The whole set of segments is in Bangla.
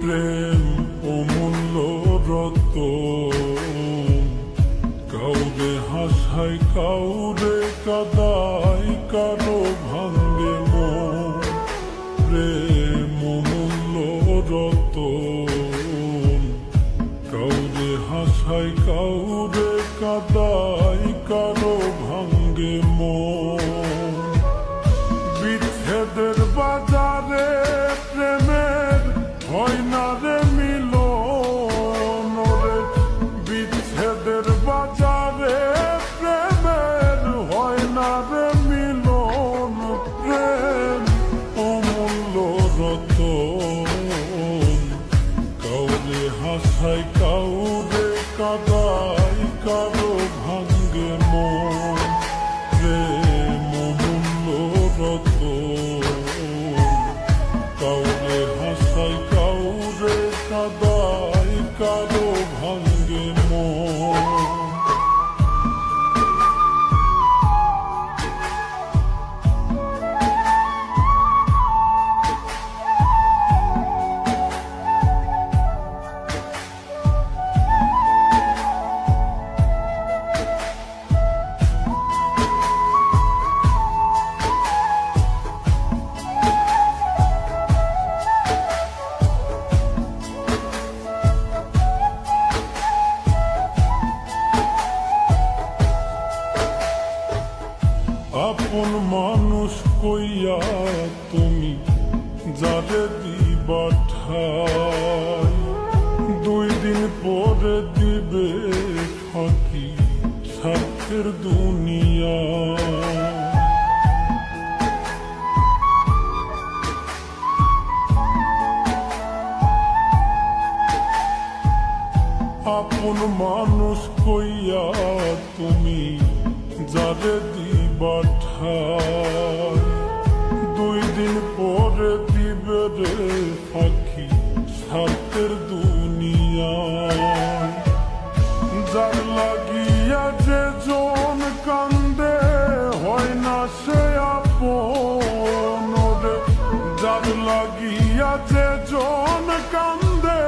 প্রেম অমূল্য রতন, কাউরে হাসায় কাউরে কাদায়, কারো ভাঙ্গে মন। প্রেম অমূল্য রতন, কাউরে হাসায় কাউরে কাদায়, কারো ভাঙ্গে মন। বিচ্ছেদের বাজারে প্রেমের হয় না রে মিলন রে। বিচ্ছেদের বাজারে প্রেমের হয় না রে মিলন। প্রেম অমূল্য রতন, কাউরে হাসায় কাউরে কাদায়, কারো ভাঙ্গে মন। প্রেম অমূল্য রতন, কাউরে হাসায় কাউরে কাদায়, কারো ভাঙ্গে মন। আপন মানুষ কইয়া তুমি যারে দিবা ঠাই, 2 দিন পরে দিবে ফাঁকি স্বার্থের দুনিয়া। আপন মানুষ কইয়া তুমি যারে দিবা ঠাই, 2 দিন পরে দিবে রে ফাঁকি স্বার্থের দুনিয়ায়। যার লাগিয়া যে জন কান্দে হয় না সে আপন রে। যার লাগিয়া যে জন কান্দে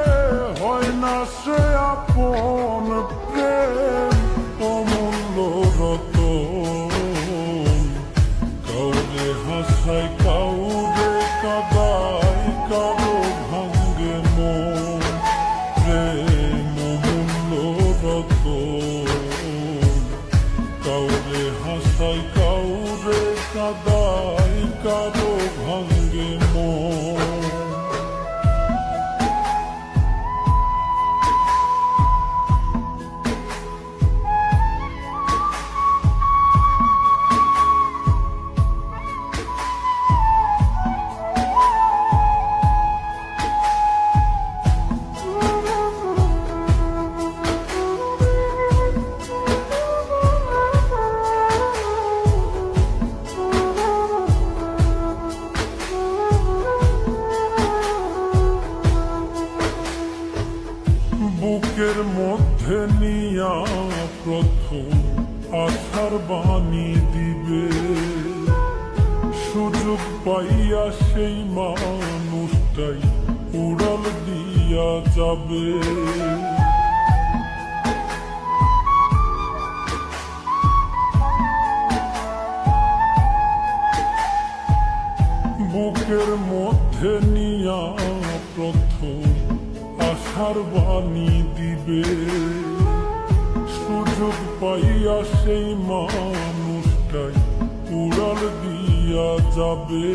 হয় না সে আপন। প্রেম অমূল্য রতন, কাউরে হাসায় কাউরে কাদায়, কারো ভাঙ্গে মন। প্রেম অমূল্য রতন, কাউরে হাসায় কাউরে কাদায়, কারো ভাঙ্গে মন। বুকের মধ্যে নিয়া প্রথম আশার বাণী দিবে, সুযোগ পাইয়া সেই মানুষটাই উড়াল দিয়া যাবে। বুকের মধ্যে নিয়া প্রথম আশার বাণী দিবে, সুযোগ পাইয়া সেই মানুষটাই উড়াল দিয়া যাবে।